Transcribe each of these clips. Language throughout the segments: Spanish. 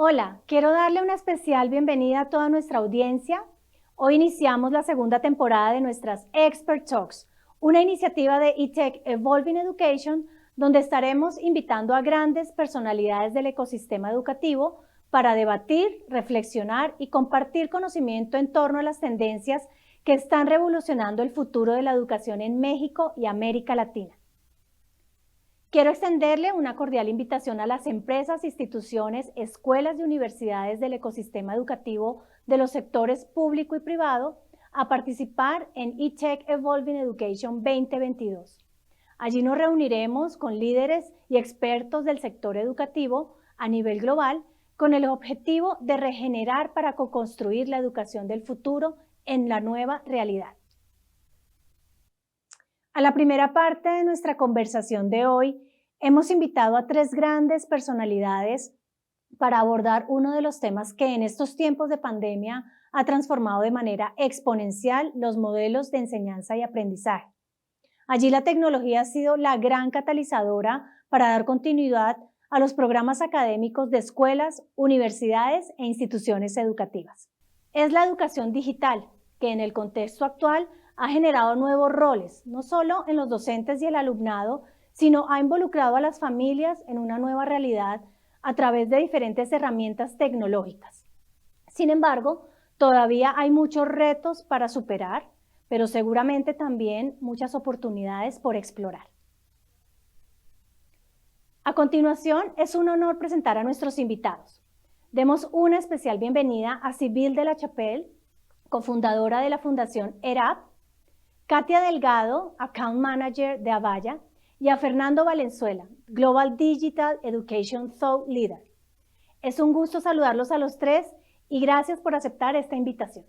Hola, quiero darle una especial bienvenida a toda nuestra audiencia. Hoy iniciamos la segunda temporada de nuestras Expert Talks, una iniciativa de eTech Evolving Education, donde estaremos invitando a grandes personalidades del ecosistema educativo para debatir, reflexionar y compartir conocimiento en torno a las tendencias que están revolucionando el futuro de la educación en México y América Latina. Quiero extenderle una cordial invitación a las empresas, instituciones, escuelas y universidades del ecosistema educativo de los sectores público y privado a participar en eTech Evolving Education 2022. Allí nos reuniremos con líderes y expertos del sector educativo a nivel global con el objetivo de regenerar para co-construir la educación del futuro en la nueva realidad. A la primera parte de nuestra conversación de hoy, hemos invitado a tres grandes personalidades para abordar uno de los temas que en estos tiempos de pandemia ha transformado de manera exponencial los modelos de enseñanza y aprendizaje. Allí la tecnología ha sido la gran catalizadora para dar continuidad a los programas académicos de escuelas, universidades e instituciones educativas. Es la educación digital que en el contexto actual ha generado nuevos roles, no solo en los docentes y el alumnado, sino ha involucrado a las familias en una nueva realidad a través de diferentes herramientas tecnológicas. Sin embargo, todavía hay muchos retos para superar, pero seguramente también muchas oportunidades por explorar. A continuación, es un honor presentar a nuestros invitados. Demos una especial bienvenida a Sibyl de la Chapelle, cofundadora de la Fundación ERAP, Katia Delgado, Account Manager de Avaya, y a Fernando Valenzuela, Global Digital Education Thought Leader. Es un gusto saludarlos a los tres y gracias por aceptar esta invitación.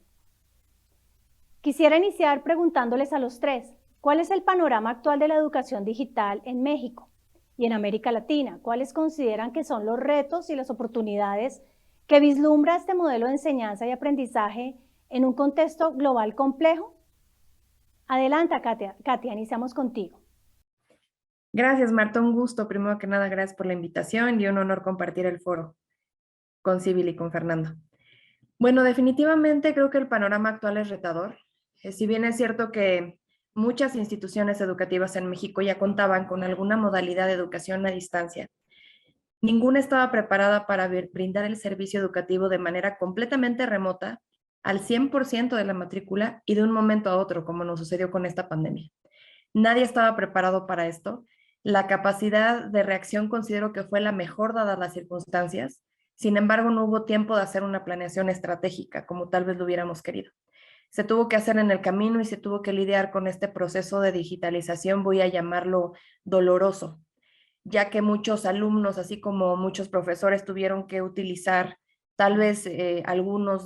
Quisiera iniciar preguntándoles a los tres, ¿cuál es el panorama actual de la educación digital en México y en América Latina? ¿Cuáles consideran que son los retos y las oportunidades que vislumbra este modelo de enseñanza y aprendizaje en un contexto global complejo? Adelante, Katia, iniciamos contigo. Gracias, Marta. Un gusto. Primero que nada, gracias por la invitación y un honor compartir el foro con Sibyl y con Fernando. Bueno, definitivamente creo que el panorama actual es retador. Si bien es cierto que muchas instituciones educativas en México ya contaban con alguna modalidad de educación a distancia, ninguna estaba preparada para brindar el servicio educativo de manera completamente remota al 100% de la matrícula y de un momento a otro, como nos sucedió con esta pandemia. Nadie estaba preparado para esto. La capacidad de reacción considero que fue la mejor dadas las circunstancias. Sin embargo, no hubo tiempo de hacer una planeación estratégica como tal vez lo hubiéramos querido. Se tuvo que hacer en el camino y se tuvo que lidiar con este proceso de digitalización, voy a llamarlo doloroso, ya que muchos alumnos, así como muchos profesores, tuvieron que utilizar tal vez algunos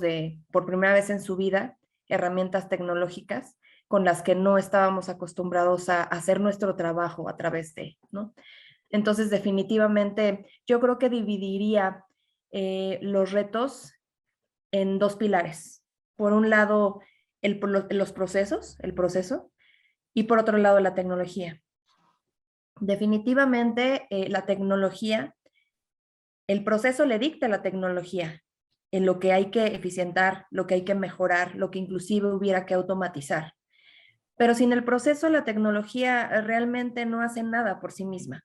por primera vez en su vida, herramientas tecnológicas con las que no estábamos acostumbrados a hacer nuestro trabajo a través de, ¿no? Entonces, definitivamente, yo creo que dividiría los retos en dos pilares. Por un lado, los procesos, el proceso, y por otro lado, la tecnología. Definitivamente, la tecnología, el proceso le dicta a la tecnología en lo que hay que eficientar, lo que hay que mejorar, lo que inclusive hubiera que automatizar. Pero sin el proceso, la tecnología realmente no hace nada por sí misma.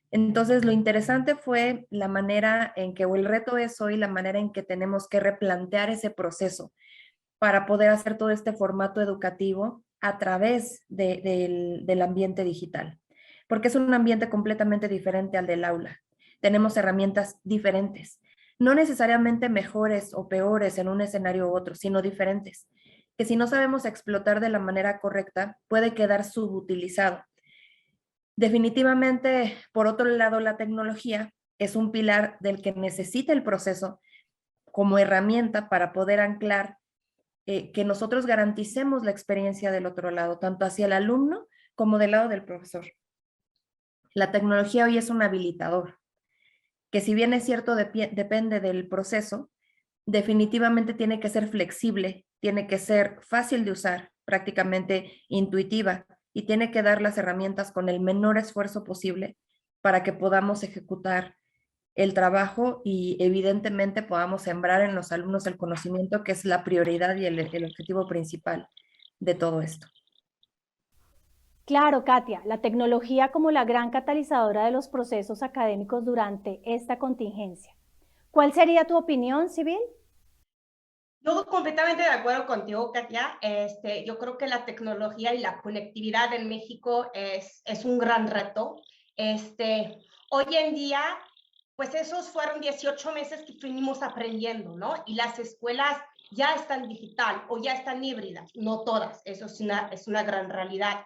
Entonces, lo interesante fue la manera en que, o el reto es hoy, la manera en que tenemos que replantear ese proceso para poder hacer todo este formato educativo a través del ambiente digital, porque es un ambiente completamente diferente al del aula. Tenemos herramientas diferentes, no necesariamente mejores o peores en un escenario u otro, sino diferentes, que si no sabemos explotar de la manera correcta, puede quedar subutilizado. Definitivamente, por otro lado, la tecnología es un pilar del que necesita el proceso como herramienta para poder anclar que nosotros garanticemos la experiencia del otro lado, tanto hacia el alumno como del lado del profesor. La tecnología hoy es un habilitador, que si bien es cierto depende del proceso, definitivamente tiene que ser flexible, tiene que ser fácil de usar, prácticamente intuitiva, y tiene que dar las herramientas con el menor esfuerzo posible para que podamos ejecutar el trabajo y evidentemente podamos sembrar en los alumnos el conocimiento, que es la prioridad y el objetivo principal de todo esto. Claro, Katia, la tecnología como la gran catalizadora de los procesos académicos durante esta contingencia. ¿Cuál sería tu opinión, Sibyl? Yo completamente de acuerdo contigo, Katia. Yo creo que la tecnología y la conectividad en México es un gran reto. Hoy en día, pues esos fueron 18 meses que fuimos aprendiendo, ¿no? Y las escuelas ya están digital o ya están híbridas, no todas, eso es una gran realidad.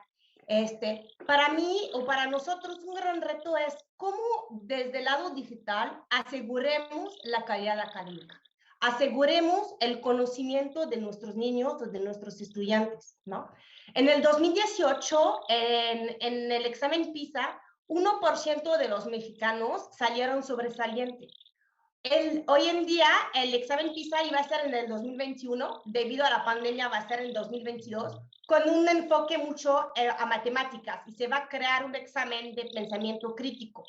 Para mí o para nosotros un gran reto es cómo desde el lado digital aseguremos la calidad académica, aseguremos el conocimiento de nuestros niños o de nuestros estudiantes, ¿no? En el 2018, en el examen PISA, 1% de los mexicanos salieron sobresalientes. Hoy en día, el examen PISA iba a ser en el 2021, debido a la pandemia va a ser en el 2022, con un enfoque mucho a matemáticas, y se va a crear un examen de pensamiento crítico.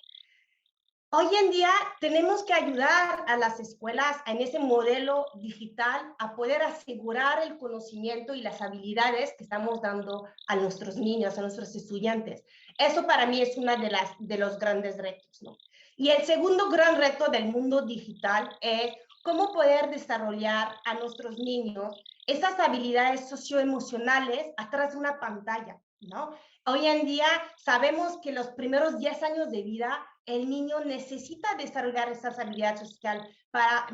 Hoy en día tenemos que ayudar a las escuelas en ese modelo digital a poder asegurar el conocimiento y las habilidades que estamos dando a nuestros niños, a nuestros estudiantes. Eso para mí es uno de los grandes retos, ¿no? Y el segundo gran reto del mundo digital es cómo poder desarrollar a nuestros niños esas habilidades socioemocionales atrás de una pantalla, ¿no? Hoy en día sabemos que los primeros 10 años de vida el niño necesita desarrollar esas habilidades sociales para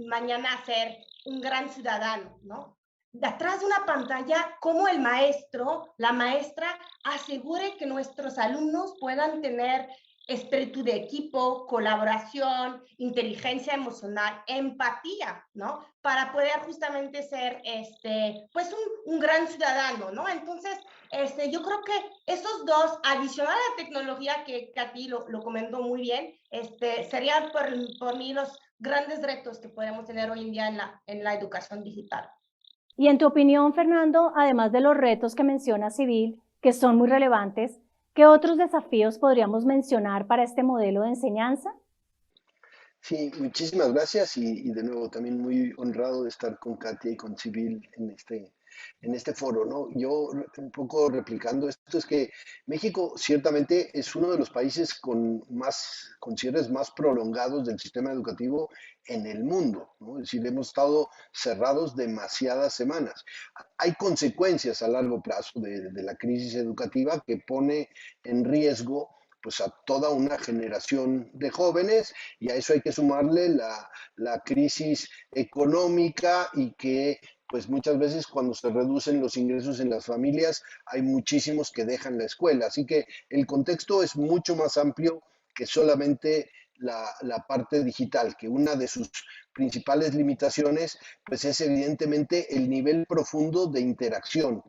mañana ser un gran ciudadano, ¿no? Detrás de una pantalla, cómo el maestro, la maestra, asegure que nuestros alumnos puedan tener espíritu de equipo, colaboración, inteligencia emocional, empatía, ¿no? Para poder justamente ser, pues, un gran ciudadano, ¿no? Entonces, yo creo que esos dos, adicional a la tecnología que Katy lo comentó muy bien, serían por mí los grandes retos que podemos tener hoy en día en la educación digital. Y en tu opinión, Fernando, además de los retos que menciona Sibyl, que son muy relevantes, ¿qué otros desafíos podríamos mencionar para este modelo de enseñanza? Sí, muchísimas gracias y de nuevo también muy honrado de estar con Katia y con Sibyl en este foro, ¿no? Yo un poco replicando esto es que México ciertamente es uno de los países con cierres más prolongados del sistema educativo en el mundo, ¿no? Es decir, hemos estado cerrados demasiadas semanas. Hay consecuencias a largo plazo de la crisis educativa que pone en riesgo pues a toda una generación de jóvenes y a eso hay que sumarle la crisis económica y que pues muchas veces cuando se reducen los ingresos en las familias hay muchísimos que dejan la escuela. Así que el contexto es mucho más amplio que solamente la parte digital, que una de sus principales limitaciones pues es evidentemente el nivel profundo de interacción.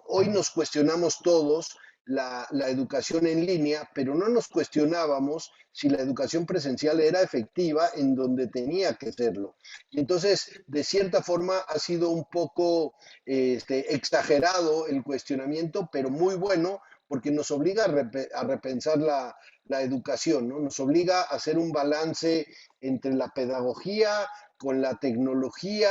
Hoy nos cuestionamos todos la educación en línea, pero no nos cuestionábamos si la educación presencial era efectiva en donde tenía que serlo. Y entonces, de cierta forma, ha sido un poco exagerado el cuestionamiento, pero muy bueno, porque nos obliga a repensar la educación, ¿no? Nos obliga a hacer un balance entre la pedagogía, con la tecnología,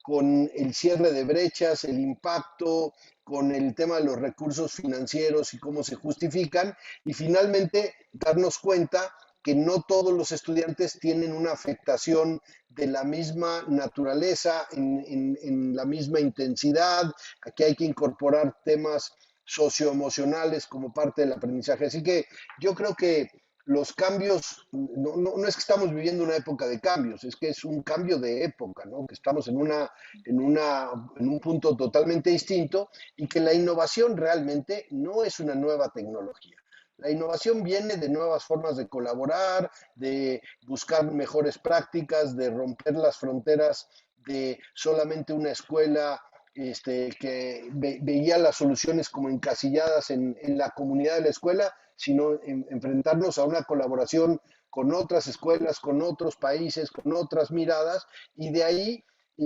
con el cierre de brechas, el impacto, con el tema de los recursos financieros y cómo se justifican, y finalmente darnos cuenta que no todos los estudiantes tienen una afectación de la misma naturaleza, en la misma intensidad. Aquí hay que incorporar temas socioemocionales como parte del aprendizaje. Así que yo creo que los cambios, no es que estamos viviendo una época de cambios, es que es un cambio de época, ¿no? Que estamos en un punto totalmente distinto y que la innovación realmente no es una nueva tecnología. La innovación viene de nuevas formas de colaborar, de buscar mejores prácticas, de romper las fronteras de solamente una escuela que veía las soluciones como encasilladas en la comunidad de la escuela, sino enfrentarnos a una colaboración con otras escuelas, con otros países, con otras miradas, y de ahí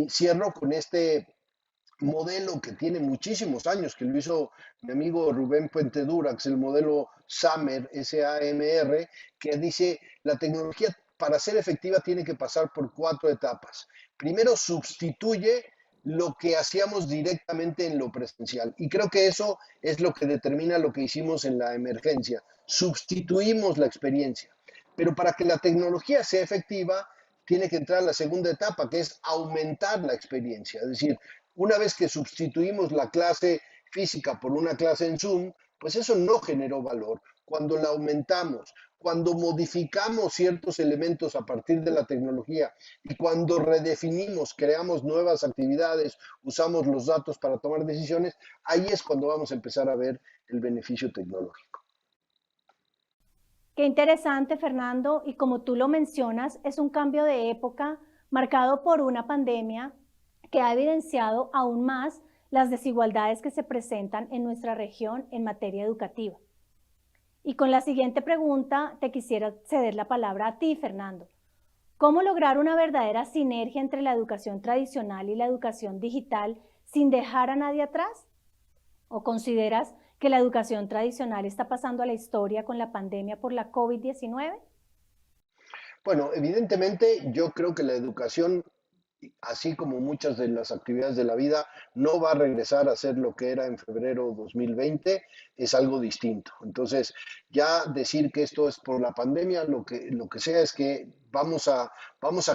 cierro con este modelo que tiene muchísimos años, que lo hizo mi amigo Rubén Puente Dura, que es el modelo SAMR, S-A-M-R, que dice, la tecnología para ser efectiva tiene que pasar por 4 etapas. Primero, sustituye lo que hacíamos directamente en lo presencial. Y creo que eso es lo que determina lo que hicimos en la emergencia. Sustituimos la experiencia. Pero para que la tecnología sea efectiva, tiene que entrar la segunda etapa, que es aumentar la experiencia. Es decir, una vez que sustituimos la clase física por una clase en Zoom, pues eso no generó valor. Cuando la aumentamos, cuando modificamos ciertos elementos a partir de la tecnología y cuando redefinimos, creamos nuevas actividades, usamos los datos para tomar decisiones, ahí es cuando vamos a empezar a ver el beneficio tecnológico. Qué interesante, Fernando, y como tú lo mencionas, es un cambio de época marcado por una pandemia que ha evidenciado aún más las desigualdades que se presentan en nuestra región en materia educativa. Y con la siguiente pregunta te quisiera ceder la palabra a ti, Fernando. ¿Cómo lograr una verdadera sinergia entre la educación tradicional y la educación digital sin dejar a nadie atrás? ¿O consideras que la educación tradicional está pasando a la historia con la pandemia por la COVID-19? Bueno, evidentemente yo creo que la educación, así como muchas de las actividades de la vida, no va a regresar a ser lo que era en febrero 2020, es algo distinto. Entonces, ya decir que esto es por la pandemia, lo que sea es que vamos a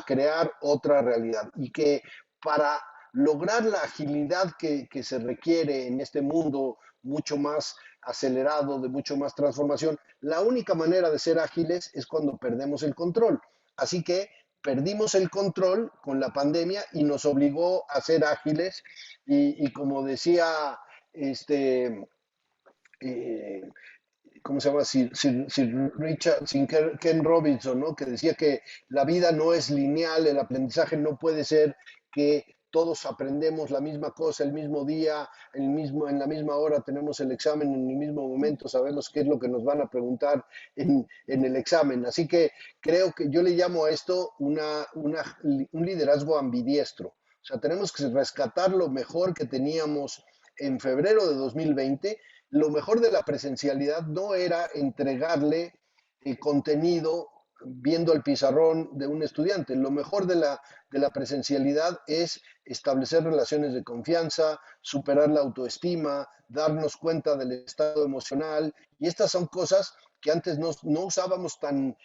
crear otra realidad y que para lograr la agilidad que se requiere en este mundo mucho más acelerado, de mucho más transformación, la única manera de ser ágiles es cuando perdemos el control. Así que perdimos el control con la pandemia y nos obligó a ser ágiles y como decía ¿cómo se llama? Ken Robinson, ¿no? Que decía que la vida no es lineal, el aprendizaje no puede ser que todos aprendemos la misma cosa el mismo día, en la misma hora tenemos el examen, en el mismo momento sabemos qué es lo que nos van a preguntar en el examen. Así que creo que yo le llamo a esto un liderazgo ambidiestro. O sea, tenemos que rescatar lo mejor que teníamos en febrero de 2020. Lo mejor de la presencialidad no era entregarle contenido viendo el pizarrón de un estudiante. Lo mejor de la presencialidad es establecer relaciones de confianza, superar la autoestima, darnos cuenta del estado emocional. Y estas son cosas que antes no usábamos tan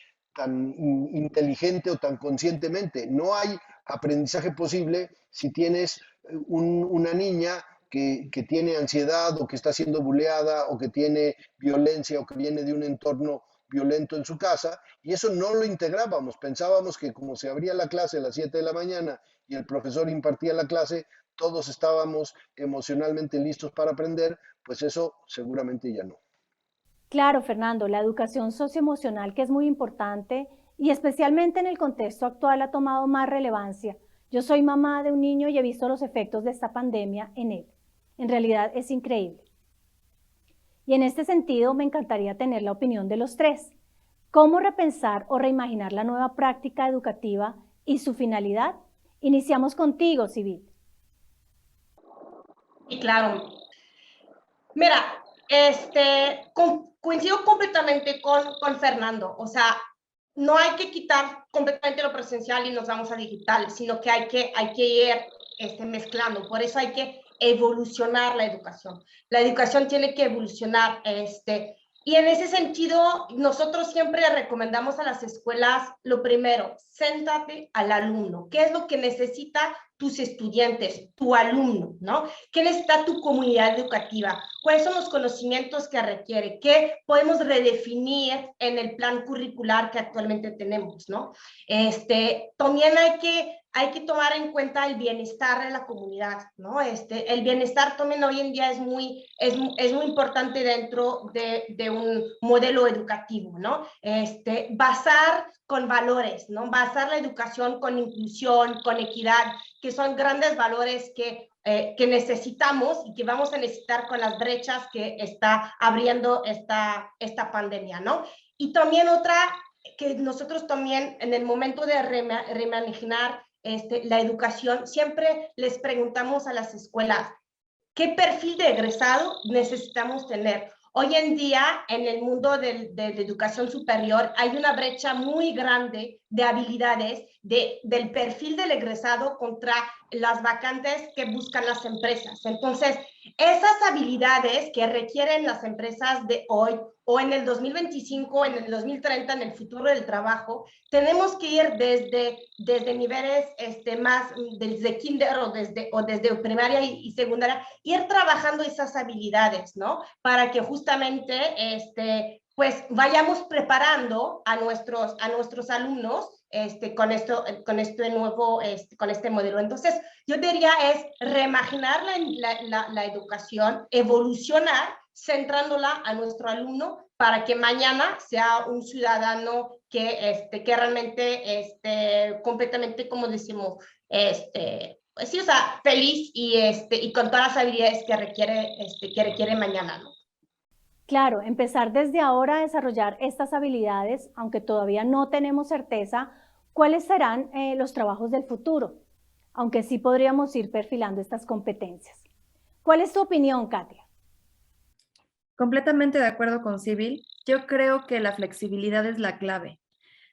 inteligente o tan conscientemente. No hay aprendizaje posible si tienes una niña que tiene ansiedad o que está siendo buleada o que tiene violencia o que viene de un entorno violento en su casa, y eso no lo integrábamos. Pensábamos que como se abría la clase a las 7 de la mañana y el profesor impartía la clase, todos estábamos emocionalmente listos para aprender, pues eso seguramente ya no. Claro, Fernando, la educación socioemocional, que es muy importante y especialmente en el contexto actual ha tomado más relevancia. Yo soy mamá de un niño y he visto los efectos de esta pandemia en él. En realidad es increíble. Y en este sentido me encantaría tener la opinión de los tres. ¿Cómo repensar o reimaginar la nueva práctica educativa y su finalidad? Iniciamos contigo, Sibyl. Y claro, mira, coincido completamente con Fernando. O sea, no hay que quitar completamente lo presencial y nos vamos a digital, sino que hay que ir mezclando. Por eso hay que evolucionar la educación. La educación tiene que evolucionar. Y en ese sentido, nosotros siempre recomendamos a las escuelas, lo primero, céntrate al alumno. ¿Qué es lo que necesita tus estudiantes, tu alumno, ¿no? ¿Qué necesita tu comunidad educativa? ¿Cuáles son los conocimientos que requiere? ¿Qué podemos redefinir en el plan curricular que actualmente tenemos, ¿no? También hay que tomar en cuenta el bienestar de la comunidad, ¿no? El bienestar también hoy en día es muy importante dentro de un modelo educativo, ¿no? Basar con valores, ¿no? Basar la educación con inclusión, con equidad, que son grandes valores que necesitamos y que vamos a necesitar con las brechas que está abriendo esta pandemia, ¿no? Y también otra que nosotros también en el momento de reimaginar la educación, siempre les preguntamos a las escuelas, ¿qué perfil de egresado necesitamos tener? Hoy en día, en el mundo de educación superior, hay una brecha muy grande de habilidades del perfil del egresado contra las vacantes que buscan las empresas. Entonces, esas habilidades que requieren las empresas de hoy o en el 2025, en el 2030, en el futuro del trabajo, tenemos que ir desde niveles más, desde kinder o desde primaria y secundaria, ir trabajando esas habilidades, ¿no? Para que justamente pues vayamos preparando a nuestros alumnos con este nuevo, con este modelo. Entonces, yo diría es reimaginar la educación, evolucionar, centrándola a nuestro alumno para que mañana sea un ciudadano que realmente completamente, como decimos, pues sí, o sea, feliz y con todas las habilidades que requiere mañana, ¿no? Claro, empezar desde ahora a desarrollar estas habilidades, aunque todavía no tenemos certeza cuáles serán los trabajos del futuro, aunque sí podríamos ir perfilando estas competencias. ¿Cuál es tu opinión, Katia? Completamente de acuerdo con Sibyl. Yo creo que la flexibilidad es la clave.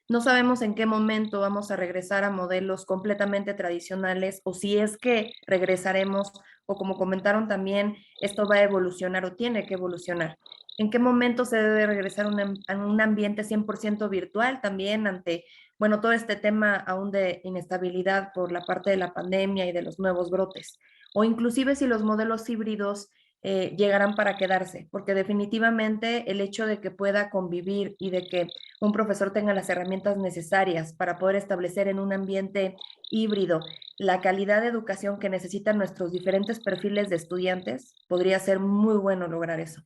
No sabemos en qué momento vamos a regresar a modelos completamente tradicionales o si es que regresaremos o como comentaron también, esto va a evolucionar o tiene que evolucionar. ¿En qué momento se debe regresar a un ambiente 100% virtual también ante, bueno, todo este tema aún de inestabilidad por la parte de la pandemia y de los nuevos brotes? O inclusive si los modelos híbridos llegarán para quedarse, porque definitivamente el hecho de que pueda convivir y de que un profesor tenga las herramientas necesarias para poder establecer en un ambiente híbrido la calidad de educación que necesitan nuestros diferentes perfiles de estudiantes, podría ser muy bueno lograr eso.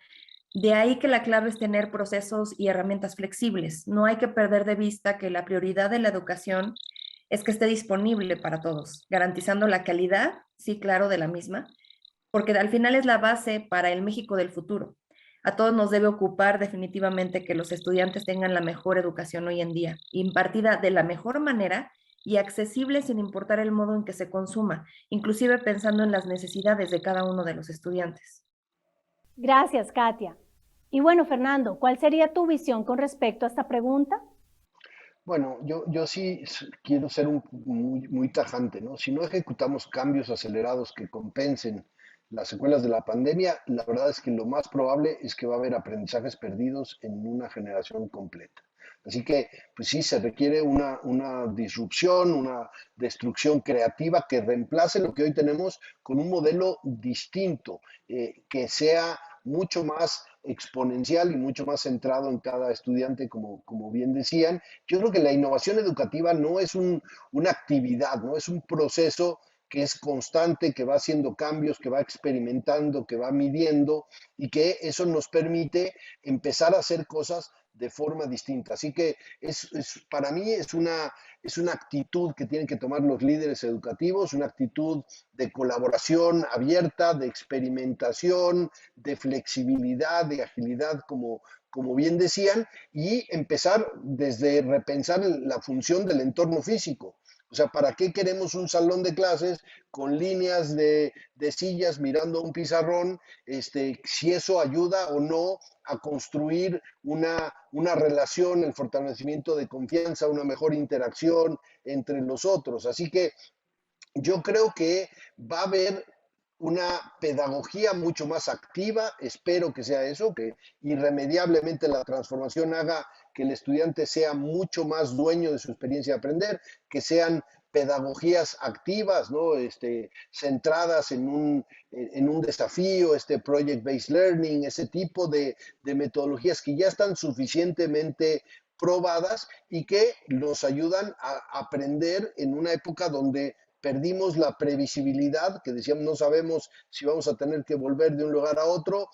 De ahí que la clave es tener procesos y herramientas flexibles. No hay que perder de vista que la prioridad de la educación es que esté disponible para todos, garantizando la calidad, sí, claro, de la misma, porque al final es la base para el México del futuro. A todos nos debe ocupar definitivamente que los estudiantes tengan la mejor educación hoy en día, impartida de la mejor manera y accesible sin importar el modo en que se consuma, inclusive pensando en las necesidades de cada uno de los estudiantes. Gracias, Katia. Y bueno, Fernando, ¿cuál sería tu visión con respecto a esta pregunta? Bueno, yo sí quiero ser muy tajante, ¿no? Si no ejecutamos cambios acelerados que compensen las secuelas de la pandemia, la verdad es que lo más probable es que va a haber aprendizajes perdidos en una generación completa. Así que, pues sí, se requiere una disrupción, una destrucción creativa que reemplace lo que hoy tenemos con un modelo distinto, que sea mucho más exponencial y mucho más centrado en cada estudiante, como bien decían. Yo creo que la innovación educativa no es una actividad, no es un proceso que es constante, que va haciendo cambios, que va experimentando, que va midiendo y que eso nos permite empezar a hacer cosas de forma distinta. Así que para mí es una actitud que tienen que tomar los líderes educativos, una actitud de colaboración abierta, de experimentación, de flexibilidad, de agilidad, como bien decían, y empezar desde repensar la función del entorno físico. O sea, ¿para qué queremos un salón de clases con líneas de sillas mirando un pizarrón? Si eso ayuda o no a construir una relación, el fortalecimiento de confianza, una mejor interacción entre los otros. Así que yo creo que va a haber una pedagogía mucho más activa, espero que sea eso, que irremediablemente la transformación haga que el estudiante sea mucho más dueño de su experiencia de aprender, que sean pedagogías activas, ¿no? Centradas en un desafío, project-based learning, ese tipo de metodologías que ya están suficientemente probadas y que nos ayudan a aprender en una época donde perdimos la previsibilidad, que decíamos no sabemos si vamos a tener que volver de un lugar a otro,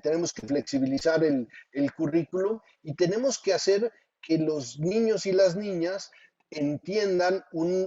tenemos que flexibilizar el currículum y tenemos que hacer que los niños y las niñas entiendan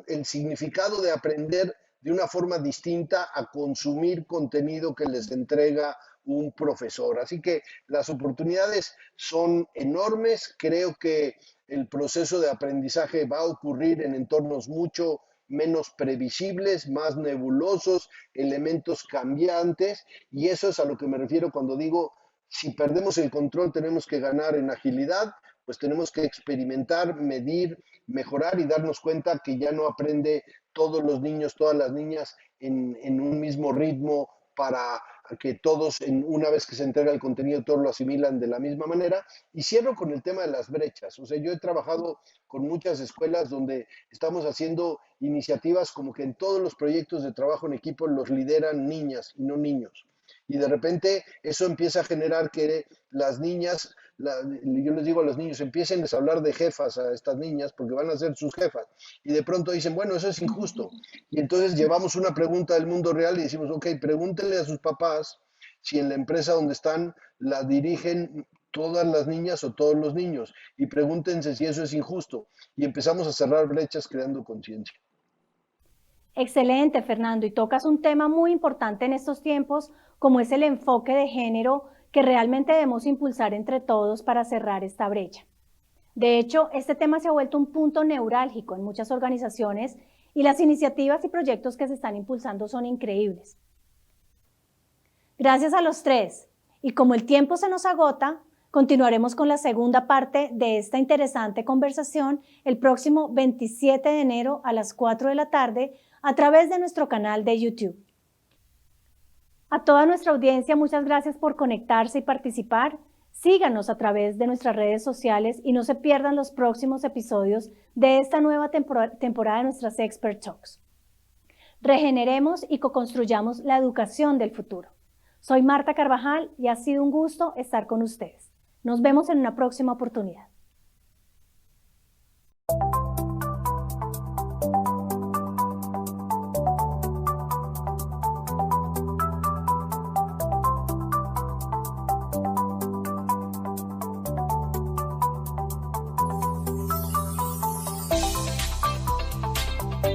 el significado de aprender de una forma distinta a consumir contenido que les entrega un profesor. Así que las oportunidades son enormes. Creo que el proceso de aprendizaje va a ocurrir en entornos mucho menos previsibles, más nebulosos, elementos cambiantes, y eso es a lo que me refiero cuando digo Si perdemos el control, tenemos que ganar en agilidad, pues tenemos que experimentar, medir, mejorar y darnos cuenta que ya no aprende todos los niños, todas las niñas en un mismo ritmo para que todos, una vez que se entrega el contenido, todos lo asimilan de la misma manera. Y cierro con el tema de las brechas. O sea, yo he trabajado con muchas escuelas donde estamos haciendo iniciativas como que en todos los proyectos de trabajo en equipo los lideran niñas y no niños. Y de repente eso empieza a generar que las niñas, yo les digo a los niños, empiecen a hablar de jefas a estas niñas porque van a ser sus jefas. Y de pronto dicen, bueno, eso es injusto. Y entonces llevamos una pregunta del mundo real y decimos, ok, pregúntenle a sus papás si en la empresa donde están la dirigen todas las niñas o todos los niños. Y pregúntense si eso es injusto. Y empezamos a cerrar brechas creando conciencia. Excelente, Fernando, y tocas un tema muy importante en estos tiempos, como es el enfoque de género que realmente debemos impulsar entre todos para cerrar esta brecha. De hecho, este tema se ha vuelto un punto neurálgico en muchas organizaciones y las iniciativas y proyectos que se están impulsando son increíbles. Gracias a los tres, y como el tiempo se nos agota, continuaremos con la segunda parte de esta interesante conversación el próximo 27 de enero a las 4 de la tarde a través de nuestro canal de YouTube. A toda nuestra audiencia, muchas gracias por conectarse y participar. Síganos a través de nuestras redes sociales y no se pierdan los próximos episodios de esta nueva temporada de nuestras Expert Talks. Regeneremos y co-construyamos la educación del futuro. Soy Marta Carvajal y ha sido un gusto estar con ustedes. Nos vemos en una próxima oportunidad.